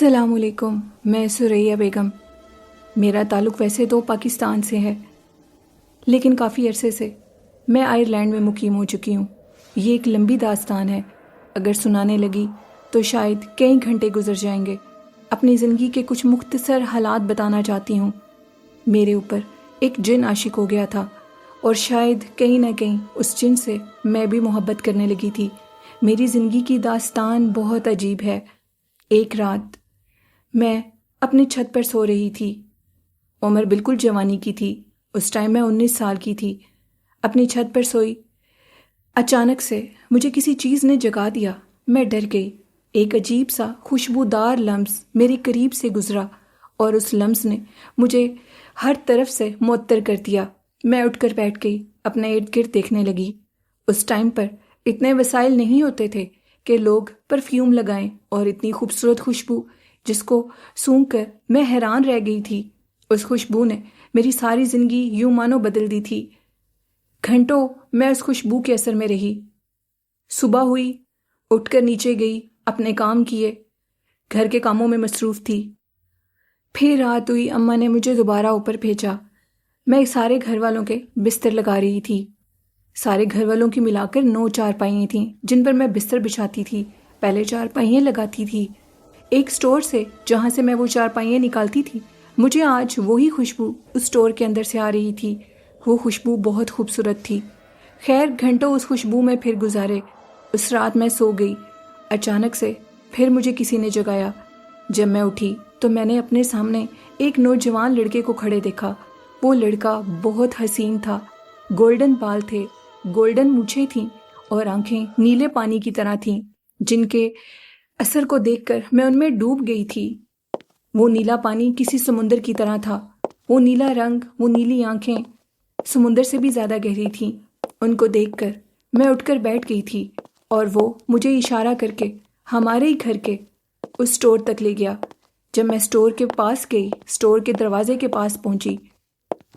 السلام علیکم، میں سریہ بیگم۔ میرا تعلق ویسے تو پاکستان سے ہے، لیکن کافی عرصے سے میں آئرلینڈ میں مقیم ہو چکی ہوں۔ یہ ایک لمبی داستان ہے، اگر سنانے لگی تو شاید کئی گھنٹے گزر جائیں گے۔ اپنی زندگی کے کچھ مختصر حالات بتانا چاہتی ہوں۔ میرے اوپر ایک جن عاشق ہو گیا تھا، اور شاید کہیں نہ کہیں اس جن سے میں بھی محبت کرنے لگی تھی۔ میری زندگی کی داستان بہت عجیب ہے۔ ایک رات میں اپنی چھت پر سو رہی تھی۔ عمر بالکل جوانی کی تھی، اس ٹائم میں 19 سال کی تھی۔ اپنی چھت پر سوئی، اچانک سے مجھے کسی چیز نے جگا دیا۔ میں ڈر گئی۔ ایک عجیب سا خوشبودار لمس میرے قریب سے گزرا، اور اس لمس نے مجھے ہر طرف سے معطر کر دیا۔ میں اٹھ کر بیٹھ گئی، اپنے ارد گرد دیکھنے لگی۔ اس ٹائم پر اتنے وسائل نہیں ہوتے تھے کہ لوگ پرفیوم لگائیں، اور اتنی خوبصورت خوشبو جس کو سونگھ کر میں حیران رہ گئی تھی۔ اس خوشبو نے میری ساری زندگی یوں مانو بدل دی تھی۔ گھنٹوں میں اس خوشبو کے اثر میں رہی۔ صبح ہوئی، اٹھ کر نیچے گئی، اپنے کام کیے، گھر کے کاموں میں مصروف تھی۔ پھر رات ہوئی، اماں نے مجھے دوبارہ اوپر بھیجا۔ میں سارے گھر والوں کے بستر لگا رہی تھی۔ سارے گھر والوں کی ملا کر 9 چارپائیاں تھیں جن پر میں بستر بچھاتی تھی۔ پہلے چارپائیاں لگاتی تھی ایک سٹور سے، جہاں سے میں وہ چارپائیاں نکالتی تھی۔ مجھے آج وہی خوشبو اس سٹور کے اندر سے آ رہی تھی۔ وہ خوشبو بہت خوبصورت تھی۔ خیر، گھنٹوں اس خوشبو میں پھر گزارے۔ اس رات میں سو گئی۔ اچانک سے پھر مجھے کسی نے جگایا۔ جب میں اٹھی تو میں نے اپنے سامنے ایک نوجوان لڑکے کو کھڑے دیکھا۔ وہ لڑکا بہت حسین تھا۔ گولڈن بال تھے، گولڈن مونچھیں تھیں، اور آنکھیں نیلے پانی کی طرح تھیں، جن کے اثر کو دیکھ کر میں ان میں ڈوب گئی تھی۔ وہ نیلا پانی کسی سمندر کی طرح تھا۔ وہ نیلا رنگ، وہ نیلی آنکھیں سمندر سے بھی زیادہ گہری تھیں۔ ان کو دیکھ کر میں اٹھ کر بیٹھ گئی تھی، اور وہ مجھے اشارہ کر کے ہمارے ہی گھر کے اس سٹور تک لے گیا۔ جب میں سٹور کے پاس گئی، سٹور کے دروازے کے پاس پہنچی،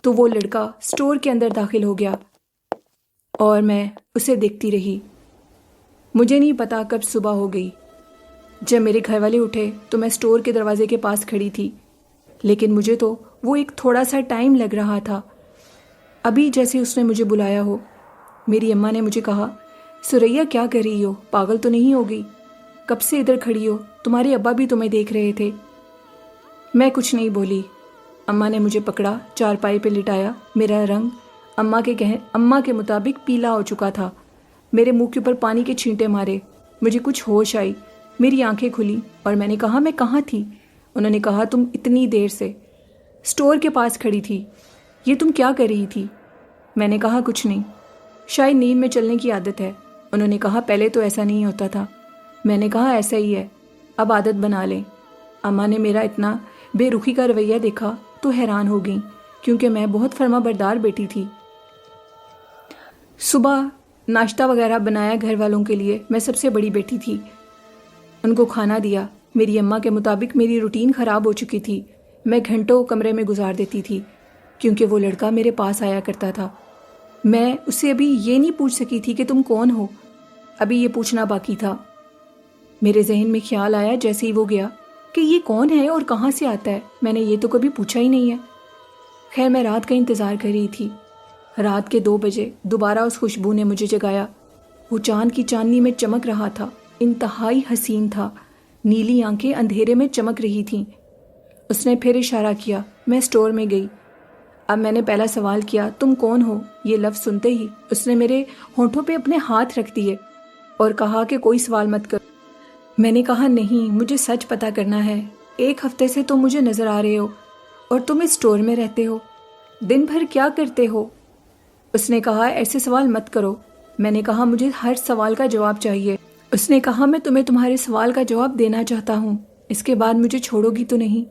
تو وہ لڑکا سٹور کے اندر داخل ہو گیا، اور میں اسے دیکھتی رہی۔ مجھے نہیں پتا کب صبح ہو گئی۔ جب میرے گھر والے اٹھے تو میں سٹور کے دروازے کے پاس کھڑی تھی، لیکن مجھے تو وہ ایک تھوڑا سا ٹائم لگ رہا تھا، ابھی جیسے اس نے مجھے بلایا ہو۔ میری اماں نے مجھے کہا، سریہ کیا کر رہی ہو؟ پاگل تو نہیں ہو گئی؟ کب سے ادھر کھڑی ہو؟ تمہارے ابا بھی تمہیں دیکھ رہے تھے۔ میں کچھ نہیں بولی۔ اماں نے مجھے پکڑا، چارپائی پہ لٹایا۔ میرا رنگ اماں کے مطابق پیلا ہو چکا تھا۔ میرے منہ کے اوپر پانی کے چھینٹے مارے۔ مجھے کچھ ہوش آئی، میری آنکھیں کھلی، اور میں نے کہا، میں کہاں تھی؟ انہوں نے کہا، تم اتنی دیر سے سٹور کے پاس کھڑی تھی، یہ تم کیا کر رہی تھی؟ میں نے کہا، کچھ نہیں، شاید نیند میں چلنے کی عادت ہے۔ انہوں نے کہا، پہلے تو ایسا نہیں ہوتا تھا۔ میں نے کہا، ایسا ہی ہے، اب عادت بنا لیں۔ اماں نے میرا اتنا بے رخی کا رویہ دیکھا تو حیران ہو گئیں، کیونکہ میں بہت فرما بردار بیٹی تھی۔ صبح ناشتہ وغیرہ بنایا گھر والوں کے لیے، میں سب سے بڑی بیٹی تھی۔ ان کو کھانا دیا۔ میری اماں کے مطابق میری روٹین خراب ہو چکی تھی۔ میں گھنٹوں کمرے میں گزار دیتی تھی، کیونکہ وہ لڑکا میرے پاس آیا کرتا تھا۔ میں اسے ابھی یہ نہیں پوچھ سکی تھی کہ تم کون ہو، ابھی یہ پوچھنا باقی تھا۔ میرے ذہن میں خیال آیا جیسے ہی وہ گیا کہ یہ کون ہے اور کہاں سے آتا ہے، میں نے یہ تو کبھی پوچھا ہی نہیں ہے۔ خیر، میں رات کا انتظار کر رہی تھی۔ رات کے 2 بجے دوبارہ اس خوشبو نے مجھے جگایا۔ وہ چاند کی چاندنی میں چمک رہا تھا، انتہائی حسین تھا۔ نیلی آنکھیں اندھیرے میں چمک رہی تھیں۔ اس نے پھر اشارہ کیا۔ میں سٹور میں گئی۔ اب میں نے پہلا سوال کیا، تم کون ہو؟ یہ لفظ سنتے ہی اس نے میرے ہونٹوں پہ اپنے ہاتھ رکھ دیے اور کہا کہ کوئی سوال مت کرو۔ میں نے کہا، نہیں، مجھے سچ پتا کرنا ہے۔ 1 ہفتے سے تم مجھے نظر آ رہے ہو، اور تم اس سٹور میں رہتے ہو، دن بھر کیا کرتے ہو؟ اس نے کہا، ایسے سوال مت کرو۔ میں نے کہا، مجھے ہر سوال کا جواب چاہیے۔ اس نے کہا، میں تمہیں تمہارے سوال کا جواب دینا چاہتا ہوں، اس کے بعد مجھے چھوڑو گی تو نہیں؟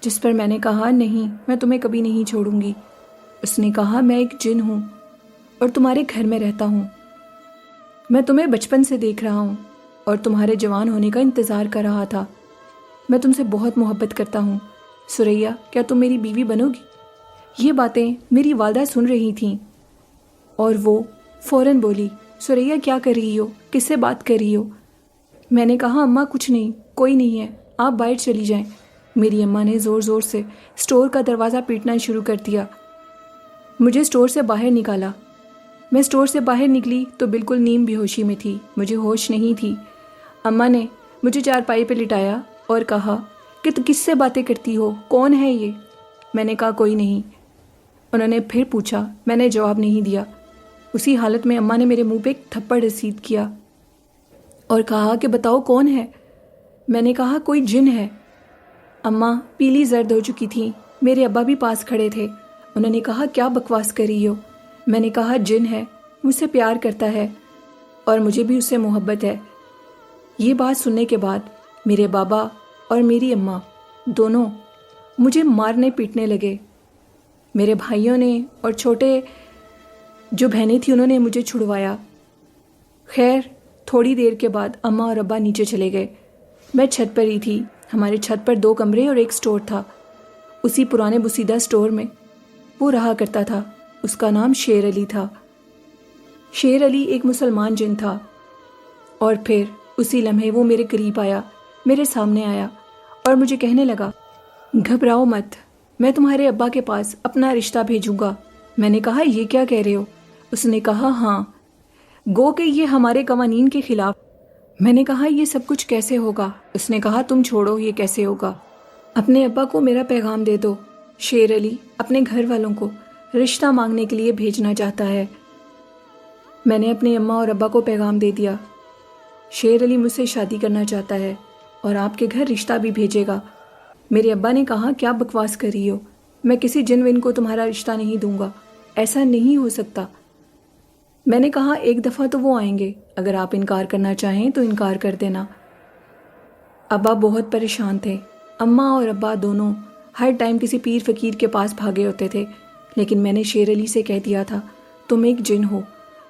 جس پر میں نے کہا، نہیں، میں تمہیں کبھی نہیں چھوڑوں گی۔ اس نے کہا، میں ایک جن ہوں اور تمہارے گھر میں رہتا ہوں۔ میں تمہیں بچپن سے دیکھ رہا ہوں اور تمہارے جوان ہونے کا انتظار کر رہا تھا۔ میں تم سے بہت محبت کرتا ہوں۔ سریہ، کیا تم میری بیوی بنو گی؟ یہ باتیں میری والدہ سن رہی تھیں، اور وہ فوراً بولی، سریہ کیا کر رہی ہو؟ کس سے بات کر رہی ہو؟ میں نے کہا، اماں کچھ نہیں، کوئی نہیں ہے، آپ باہر چلی جائیں۔ میری اماں نے زور زور سے اسٹور کا دروازہ پیٹنا شروع کر دیا۔ مجھے اسٹور سے باہر نکالا۔ میں اسٹور سے باہر نکلی تو بالکل نیم بے ہوشی میں تھی، مجھے ہوش نہیں تھی۔ اماں نے مجھے چارپائی پہ لٹایا اور کہا کہ تو کس سے باتیں کرتی ہو، کون ہے یہ؟ میں نے کہا کوئی نہیں۔ انہوں نے پھر پوچھا، میں نے جواب نہیں دیا۔ اسی حالت میں اماں نے میرے منہ پہ ایک تھپڑ رسید کیا اور کہا کہ بتاؤ کون ہے؟ میں نے کہا کوئی جن ہے۔ اماں پیلی زرد ہو چکی تھیں، میرے ابا بھی پاس کھڑے تھے۔ انہوں نے کہا کیا بکواس کر رہی ہو؟ میں نے کہا جن ہے، مجھ سے پیار کرتا ہے اور مجھے بھی اس سے محبت ہے۔ یہ بات سننے کے بعد میرے بابا اور میری اماں دونوں مجھے مارنے پیٹنے لگے۔ میرے بھائیوں نے اور چھوٹے جو بہنیں تھیں انہوں نے مجھے چھڑوایا۔ خیر تھوڑی دیر کے بعد اماں اور ابا نیچے چلے گئے۔ میں چھت پر ہی تھی۔ ہمارے چھت پر 2 کمرے اور ایک سٹور تھا۔ اسی پرانے بسیدہ سٹور میں وہ رہا کرتا تھا۔ اس کا نام شیر علی تھا۔ شیر علی ایک مسلمان جن تھا۔ اور پھر اسی لمحے وہ میرے قریب آیا، میرے سامنے آیا اور مجھے کہنے لگا گھبراؤ مت، میں تمہارے ابا کے پاس اپنا رشتہ بھیجوں گا۔ میں نے کہا یہ کیا کہہ رہے ہو؟ اس نے کہا ہاں، گو کہ یہ ہمارے قوانین کے خلاف۔ میں نے کہا یہ سب کچھ کیسے ہوگا؟ اس نے کہا تم چھوڑو، یہ کیسے ہوگا؟ اپنے ابا کو میرا پیغام دے دو، شیر علی اپنے گھر والوں کو رشتہ مانگنے کے لیے بھیجنا چاہتا ہے۔ میں نے اپنے اماں اور ابا کو پیغام دے دیا، شیر علی مجھ سے شادی کرنا چاہتا ہے اور آپ کے گھر رشتہ بھی بھیجے گا۔ میرے ابا نے کہا کیا بکواس کر رہی ہو؟ میں کسی جن ون کو تمہارا رشتہ نہیں دوں گا، ایسا نہیں ہو سکتا۔ میں نے کہا ایک دفعہ تو وہ آئیں گے، اگر آپ انکار کرنا چاہیں تو انکار کر دینا۔ ابا بہت پریشان تھے۔ اماں اور ابا دونوں ہر ٹائم کسی پیر فقیر کے پاس بھاگے ہوتے تھے، لیکن میں نے شیر علی سے کہہ دیا تھا تم ایک جن ہو،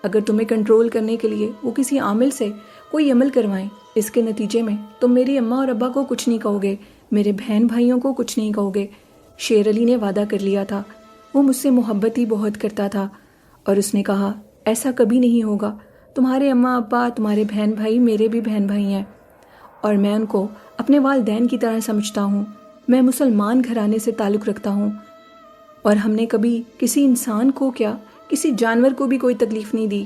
اگر تمہیں کنٹرول کرنے کے لیے وہ کسی عامل سے کوئی عمل کروائیں، اس کے نتیجے میں تم میری اماں اور ابا کو کچھ نہیں کہو گے، میرے بہن بھائیوں کو کچھ نہیں کہو گے۔ شیر علی نے وعدہ کر لیا تھا، وہ مجھ سے محبت ہی بہت کرتا تھا، اور اس نے کہا ایسا کبھی نہیں ہوگا، تمہارے اماں ابا، تمہارے بہن بھائی میرے بھی بہن بھائی ہیں اور میں ان کو اپنے والدین کی طرح سمجھتا ہوں۔ میں مسلمان گھرانے سے تعلق رکھتا ہوں اور ہم نے کبھی کسی انسان کو کیا کسی جانور کو بھی کوئی تکلیف نہیں دی،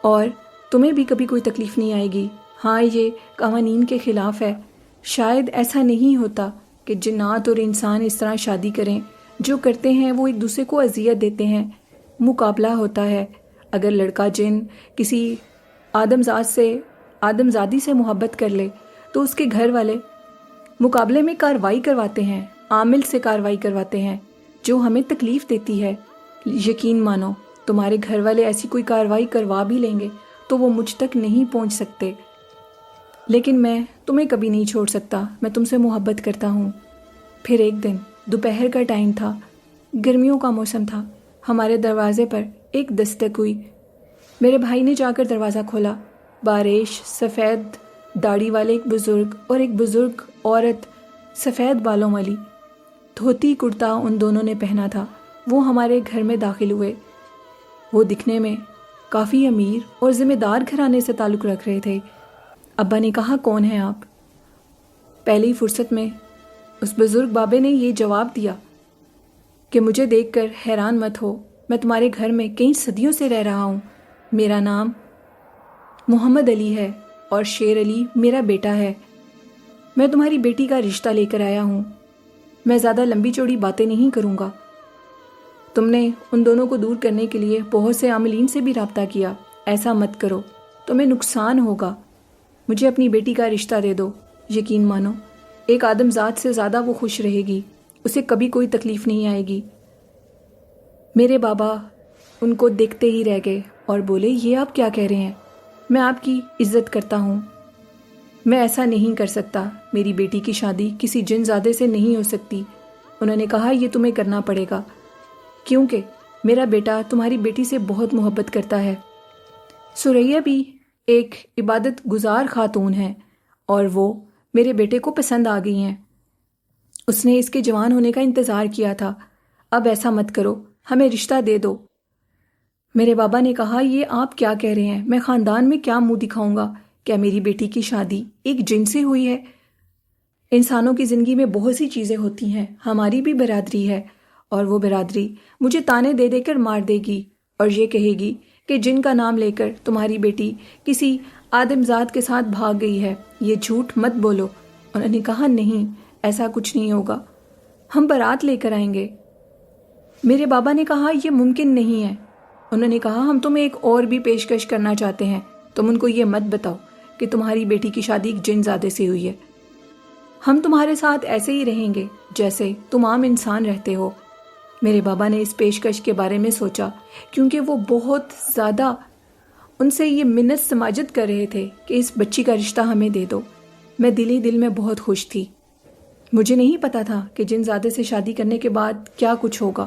اور تمہیں بھی کبھی کوئی تکلیف نہیں آئے گی۔ ہاں یہ قوانین کے خلاف ہے، شاید ایسا نہیں ہوتا کہ جنات اور انسان اس طرح شادی کریں، جو کرتے ہیں وہ ایک دوسرے کو اذیت دیتے ہیں، مقابلہ ہوتا ہے۔ اگر لڑکا جن کسی آدمزادی سے محبت کر لے تو اس کے گھر والے مقابلے میں کارروائی کرواتے ہیں، عامل سے کارروائی کرواتے ہیں جو ہمیں تکلیف دیتی ہے۔ یقین مانو تمہارے گھر والے ایسی کوئی کارروائی کروا بھی لیں گے تو وہ مجھ تک نہیں پہنچ سکتے، لیکن میں تمہیں کبھی نہیں چھوڑ سکتا، میں تم سے محبت کرتا ہوں۔ پھر ایک دن دوپہر کا ٹائم تھا، گرمیوں کا موسم تھا، ہمارے دروازے پر ایک دستک ہوئی۔ میرے بھائی نے جا کر دروازہ کھولا۔ باریش سفید داڑھی والے ایک بزرگ اور ایک بزرگ عورت سفید بالوں والی، دھوتی کرتا ان دونوں نے پہنا تھا، وہ ہمارے گھر میں داخل ہوئے۔ وہ دکھنے میں کافی امیر اور ذمہ دار گھرانے سے تعلق رکھ رہے تھے۔ ابا نے کہا کون ہیں آپ؟ پہلی فرصت میں اس بزرگ بابے نے یہ جواب دیا کہ مجھے دیکھ کر حیران مت ہو، میں تمہارے گھر میں کئی صدیوں سے رہ رہا ہوں، میرا نام محمد علی ہے اور شیر علی میرا بیٹا ہے، میں تمہاری بیٹی کا رشتہ لے کر آیا ہوں۔ میں زیادہ لمبی چوڑی باتیں نہیں کروں گا، تم نے ان دونوں کو دور کرنے کے لیے بہت سے عاملین سے بھی رابطہ کیا، ایسا مت کرو، تمہیں نقصان ہوگا، مجھے اپنی بیٹی کا رشتہ دے دو۔ یقین مانو ایک آدم ذات سے زیادہ وہ خوش رہے گی، اسے کبھی کوئی تکلیف نہیں آئے گی۔ میرے بابا ان کو دیکھتے ہی رہ گئے اور بولے یہ آپ کیا کہہ رہے ہیں؟ میں آپ کی عزت کرتا ہوں، میں ایسا نہیں کر سکتا، میری بیٹی کی شادی کسی جن زادے سے نہیں ہو سکتی۔ انہوں نے کہا یہ تمہیں کرنا پڑے گا کیونکہ میرا بیٹا تمہاری بیٹی سے بہت محبت کرتا ہے۔ سریہ بھی ایک عبادت گزار خاتون ہے اور وہ میرے بیٹے کو پسند آ گئی ہیں، اس نے اس کے جوان ہونے کا انتظار کیا تھا، اب ایسا مت کرو، ہمیں رشتہ دے دو۔ میرے بابا نے کہا یہ آپ کیا کہہ رہے ہیں، میں خاندان میں کیا منہ دکھاؤں گا، کیا میری بیٹی کی شادی ایک جن سے ہوئی ہے؟ انسانوں کی زندگی میں بہت سی چیزیں ہوتی ہیں، ہماری بھی برادری ہے، اور وہ برادری مجھے تانے دے دے کر مار دے گی اور یہ کہے گی کہ جن کا نام لے کر تمہاری بیٹی کسی آدمزاد کے ساتھ بھاگ گئی ہے، یہ جھوٹ مت بولو۔ انہوں نے کہا نہیں، ایسا کچھ نہیں ہوگا، ہم بارات لے کر آئیں گے۔ میرے بابا نے کہا یہ ممکن نہیں ہے۔ انہوں نے کہا ہم تمہیں ایک اور بھی پیشکش کرنا چاہتے ہیں، تم ان کو یہ مت بتاؤ کہ تمہاری بیٹی کی شادی ایک جن زادے سے ہوئی ہے، ہم تمہارے ساتھ ایسے ہی رہیں گے جیسے تم عام انسان رہتے ہو۔ میرے بابا نے اس پیشکش کے بارے میں سوچا، کیونکہ وہ بہت زیادہ ان سے یہ منت سماجت کر رہے تھے کہ اس بچی کا رشتہ ہمیں دے دو۔ میں دل ہی دل میں بہت خوش تھی۔ مجھے نہیں پتا تھا کہ جن زادے سے شادی کرنے کے بعد کیا کچھ ہوگا۔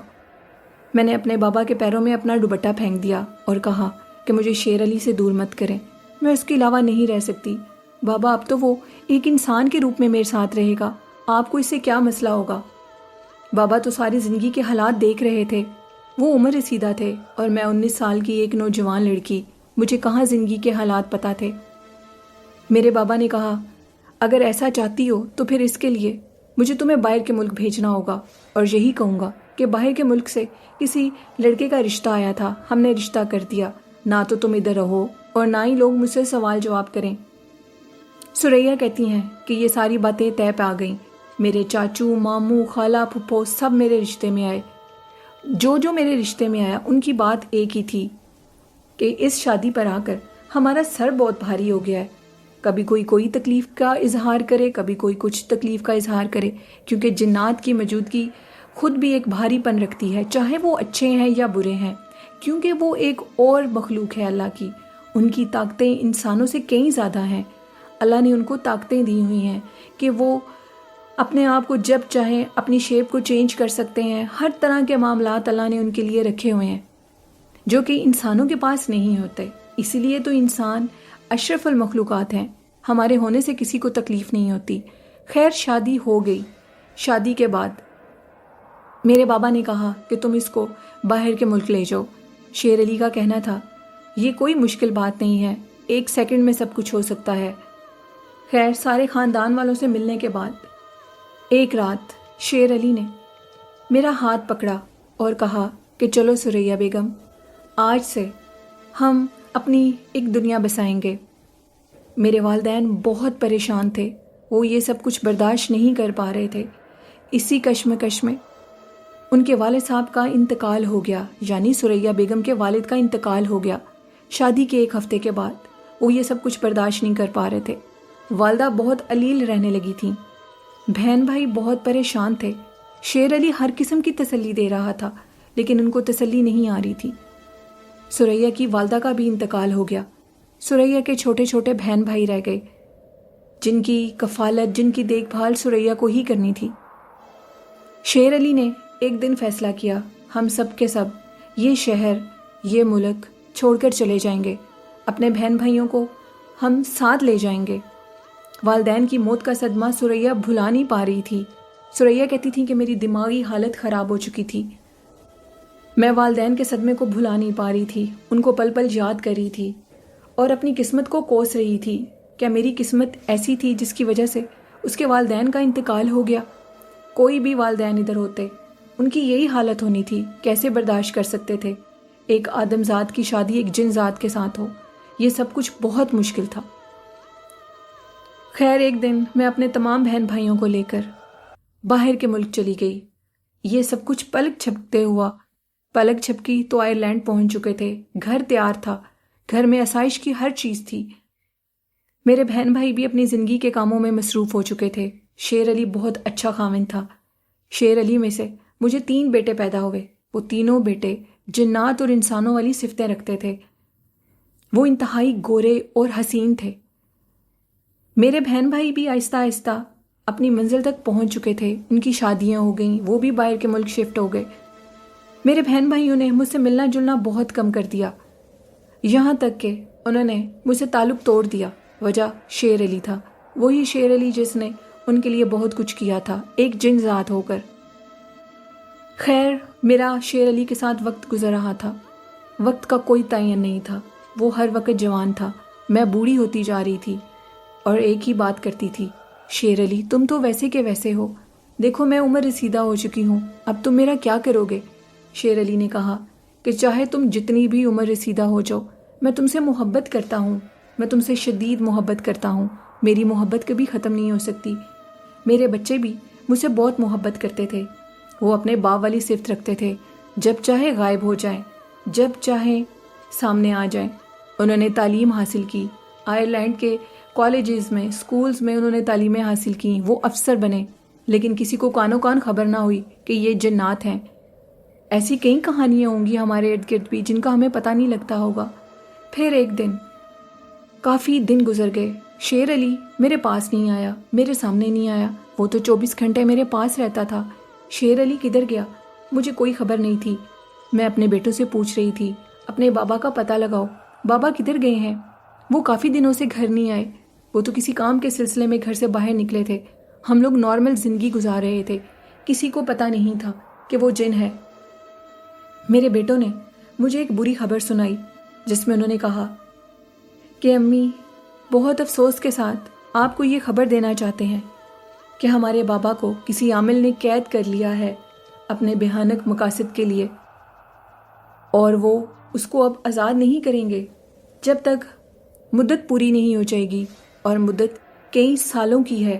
میں نے اپنے بابا کے پیروں میں اپنا دوپٹہ پھینک دیا اور کہا کہ مجھے شیر علی سے دور مت کریں، میں اس کے علاوہ نہیں رہ سکتی۔ بابا اب تو وہ ایک انسان کے روپ میں میرے ساتھ رہے گا، آپ کو اس سے کیا مسئلہ ہوگا؟ بابا تو ساری زندگی کے حالات دیکھ رہے تھے، وہ عمر رسیدہ تھے اور میں 19 سال کی ایک نوجوان لڑکی، مجھے کہاں زندگی کے حالات پتہ تھے۔ میرے بابا نے کہا اگر ایسا چاہتی ہو تو پھر اس کے لیے مجھے تمہیں باہر کے ملک بھیجنا ہوگا، اور یہی کہوں گا کہ باہر کے ملک سے کسی لڑکے کا رشتہ آیا تھا، ہم نے رشتہ کر دیا، نہ تو تم ادھر رہو اور نہ ہی لوگ مجھ سے سوال جواب کریں۔ سریا کہتی ہیں کہ یہ ساری باتیں طے پہ آ گئیں، میرے چاچو، ماموں، خالہ، پھپھو سب میرے رشتے میں آئے۔ جو میرے رشتے میں آیا ان کی بات ایک ہی تھی کہ اس شادی پر آ کر ہمارا سر بہت بھاری ہو گیا ہے، کبھی کوئی تکلیف کا اظہار کرے، کبھی کوئی کچھ تکلیف کا اظہار کرے، کیونکہ جنات کی موجودگی خود بھی ایک بھاری پن رکھتی ہے، چاہے وہ اچھے ہیں یا برے ہیں، کیونکہ وہ ایک اور مخلوق ہے اللہ کی، ان کی طاقتیں انسانوں سے کئی زیادہ ہیں۔ اللہ نے ان کو طاقتیں دی ہوئی ہیں کہ وہ اپنے آپ کو جب چاہیں اپنی شیپ کو چینج کر سکتے ہیں، ہر طرح کے معاملات اللہ نے ان کے لیے رکھے ہوئے ہیں جو کہ انسانوں کے پاس نہیں ہوتے، اسی لیے تو انسان اشرف المخلوقات ہیں، ہمارے ہونے سے کسی کو تکلیف نہیں ہوتی۔ خیر شادی ہو گئی۔ شادی کے بعد میرے بابا نے کہا کہ تم اس کو باہر کے ملک لے جاؤ۔ شیر علی کا کہنا تھا یہ کوئی مشکل بات نہیں ہے، 1 سیکنڈ میں سب کچھ ہو سکتا ہے۔ خیر سارے خاندان والوں سے ملنے کے بعد ایک رات شیر علی نے میرا ہاتھ پکڑا اور کہا کہ چلو سریا بیگم، آج سے ہم اپنی ایک دنیا بسائیں گے۔ میرے والدین بہت پریشان تھے، وہ یہ سب کچھ برداشت نہیں کر پا رہے تھے۔ اسی کشمکش میں ان کے والد صاحب کا انتقال ہو گیا، یعنی سریا بیگم کے والد کا انتقال ہو گیا۔ شادی کے 1 ہفتے کے بعد وہ یہ سب کچھ برداشت نہیں کر پا رہے تھے۔ والدہ بہت علیل رہنے لگی تھیں، بہن بھائی بہت پریشان تھے۔ شیر علی ہر قسم کی تسلی دے رہا تھا لیکن ان کو تسلی نہیں آ رہی تھی۔ سریا کی والدہ کا بھی انتقال ہو گیا۔ سریا کے چھوٹے چھوٹے بہن بھائی رہ گئے جن کی کفالت، جن کی دیکھ بھال سریا کو ہی کرنی تھی۔ شیر علی نے ایک دن فیصلہ کیا، ہم سب کے سب یہ شہر، یہ ملک چھوڑ کر چلے جائیں گے، اپنے بہن بھائیوں کو ہم ساتھ لے جائیں گے۔ والدین کی موت کا صدمہ سریا بھلا نہیں پا رہی تھی۔ سریا کہتی تھی کہ میری دماغی حالت خراب ہو چکی تھی، میں والدین کے صدمے کو بھلا نہیں پا رہی تھی، ان کو پل پل یاد کر رہی تھی اور اپنی قسمت کو کوس رہی تھی۔ کیا میری قسمت ایسی تھی جس کی وجہ سے اس کے والدین کا انتقال ہو گیا؟ کوئی بھی والدین ادھر ہوتے ان کی یہی حالت ہونی تھی، کیسے برداشت کر سکتے تھے ایک آدم ذات کی شادی ایک جن ذات کے ساتھ ہو؟ یہ سب کچھ بہت مشکل تھا۔ خیر ایک دن میں اپنے تمام بہن بھائیوں کو لے کر باہر کے ملک چلی گئی۔ یہ سب کچھ پلک جھپکتے ہوا، پلک جھپکی تو آئرلینڈ پہنچ چکے تھے۔ گھر تیار تھا، گھر میں آسائش کی ہر چیز تھی۔ میرے بہن بھائی بھی اپنی زندگی کے کاموں میں مصروف ہو چکے تھے۔ شیر علی بہت اچھا خاوند تھا۔ شیر علی میں سے مجھے 3 بیٹے پیدا ہوئے، وہ تینوں بیٹے جنات اور انسانوں والی صفتیں رکھتے تھے۔ وہ انتہائی گورے اور حسین تھے۔ میرے بہن بھائی بھی آہستہ آہستہ اپنی منزل تک پہنچ چکے تھے، ان کی شادیاں ہو گئیں، وہ بھی باہر کے ملک شفٹ ہو گئے۔ میرے بہن بھائیوں نے مجھ سے ملنا جلنا بہت کم کر دیا، یہاں تک کہ انہوں نے مجھ سے تعلق توڑ دیا۔ وجہ شیر علی تھا، وہی شیر علی جس نے ان کے لیے بہت کچھ کیا تھا، ایک جن ذات ہو کر۔ خیر میرا شیر علی کے ساتھ وقت گزر رہا تھا، وقت کا کوئی تعین نہیں تھا، وہ ہر وقت جوان تھا، میں بوڑھی ہوتی جا رہی تھی اور ایک ہی بات کرتی تھی شیر علی تم تو ویسے کے ویسے ہو، دیکھو میں عمر رسیدہ ہو چکی ہوں، اب تم میرا کیا کرو گے؟ شیر علی نے کہا کہ چاہے تم جتنی بھی عمر رسیدہ ہو جاؤ، میں تم سے محبت کرتا ہوں، میں تم سے شدید محبت کرتا ہوں، میری محبت کبھی ختم نہیں ہو سکتی۔ میرے بچے بھی مجھ سے بہت محبت کرتے تھے، وہ اپنے باپ والی صفت رکھتے تھے، جب چاہے غائب ہو جائیں، جب چاہیں سامنے آ جائیں۔ انہوں نے تعلیم حاصل کی، آئرلینڈ کے کالجز میں، سکولز میں انہوں نے تعلیمیں حاصل کی، وہ افسر بنے، لیکن کسی کو کانوں کان خبر نہ ہوئی کہ یہ جنات ہیں۔ ایسی کئی کہانیاں ہوں گی ہمارے ارد گرد بھی جن کا ہمیں پتہ نہیں لگتا ہوگا۔ پھر ایک دن، کافی دن گزر گئے، شیر علی میرے پاس نہیں آیا، میرے سامنے نہیں آیا، وہ تو 24 گھنٹے میرے پاس رہتا تھا۔ شیر علی کدھر گیا؟ مجھے کوئی خبر نہیں تھی۔ میں اپنے بیٹوں سے پوچھ رہی تھی، اپنے بابا کا پتہ لگاؤ، بابا کدھر گئے ہیں؟ وہ کافی دنوں سے گھر نہیں آئے، وہ تو کسی کام کے سلسلے میں گھر سے باہر نکلے تھے۔ ہم لوگ نارمل زندگی گزار رہے تھے، کسی کو پتہ نہیں تھا کہ وہ جن ہے۔ میرے بیٹوں نے مجھے ایک بری خبر سنائی، جس میں انہوں نے کہا کہ امی بہت افسوس کے ساتھ آپ کو یہ خبر دینا چاہتے ہیں کہ ہمارے بابا کو کسی عامل نے قید کر لیا ہے اپنے بھیانک مقاصد کے لیے، اور وہ اس کو اب آزاد نہیں کریں گے جب تک مدت پوری نہیں ہو جائے گی، اور مدت کئی سالوں کی ہے،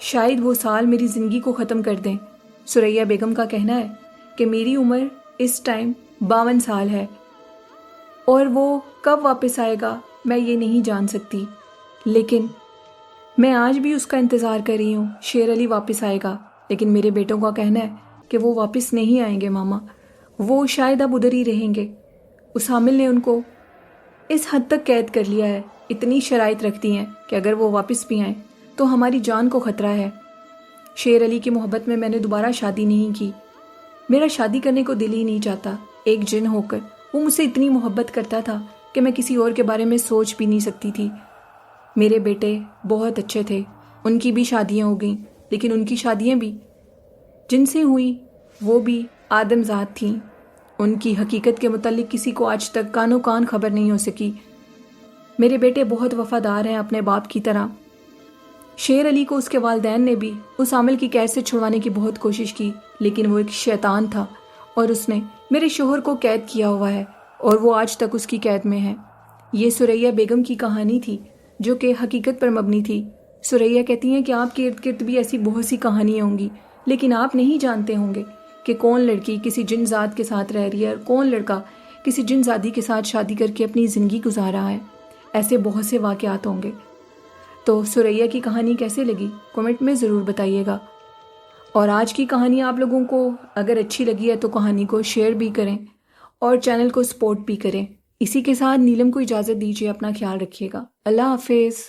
شاید وہ سال میری زندگی کو ختم کر دیں۔ ثریا بیگم کا کہنا ہے کہ میری عمر اس ٹائم 52 سال ہے، اور وہ کب واپس آئے گا میں یہ نہیں جان سکتی، لیکن میں آج بھی اس کا انتظار کر رہی ہوں، شیر علی واپس آئے گا۔ لیکن میرے بیٹوں کا کہنا ہے کہ وہ واپس نہیں آئیں گے ماما، وہ شاید اب ادھر ہی رہیں گے۔ اس حامل نے ان کو اس حد تک قید کر لیا ہے، اتنی شرائط رکھتی ہیں کہ اگر وہ واپس بھی آئیں تو ہماری جان کو خطرہ ہے۔ شیر علی کی محبت میں نے دوبارہ شادی نہیں کی، میرا شادی کرنے کو دل ہی نہیں چاہتا۔ ایک جن ہو کر وہ مجھ سے اتنی محبت کرتا تھا کہ میں کسی اور کے بارے میں سوچ بھی نہیں سکتی تھی۔ میرے بیٹے بہت اچھے تھے، ان کی بھی شادیاں ہو گئیں، لیکن ان کی شادیاں بھی جن سے ہوئیں وہ بھی آدم ذات تھیں، ان کی حقیقت کے متعلق کسی کو آج تک کانوں کان خبر نہیں ہو سکی۔ میرے بیٹے بہت وفادار ہیں اپنے باپ کی طرح۔ شیر علی کو اس کے والدین نے بھی اس عامل کی قید سے چھڑوانے کی بہت کوشش کی، لیکن وہ ایک شیطان تھا اور اس نے میرے شوہر کو قید کیا ہوا ہے، اور وہ آج تک اس کی قید میں ہے۔ یہ ثریا بیگم کی کہانی تھی جو کہ حقیقت پر مبنی تھی۔ ثریا کہتی ہیں کہ آپ کے ارد گرد بھی ایسی بہت سی کہانیاں ہوں گی، لیکن آپ نہیں جانتے ہوں گے کہ کون لڑکی کسی جن ذات کے ساتھ رہ رہی ہے اور کون لڑکا کسی جن زادی کے ساتھ شادی کر کے اپنی زندگی گزار رہا ہے۔ ایسے بہت سے واقعات ہوں گے۔ تو ثریا کی کہانی کیسے لگی کمنٹ میں ضرور بتائیے گا، اور آج کی کہانی آپ لوگوں کو اگر اچھی لگی ہے تو کہانی کو شیئر بھی کریں اور چینل کو سپورٹ بھی کریں۔ اسی کے ساتھ نیلم کو اجازت دیجیے، اپنا خیال رکھیے گا، اللہ حافظ۔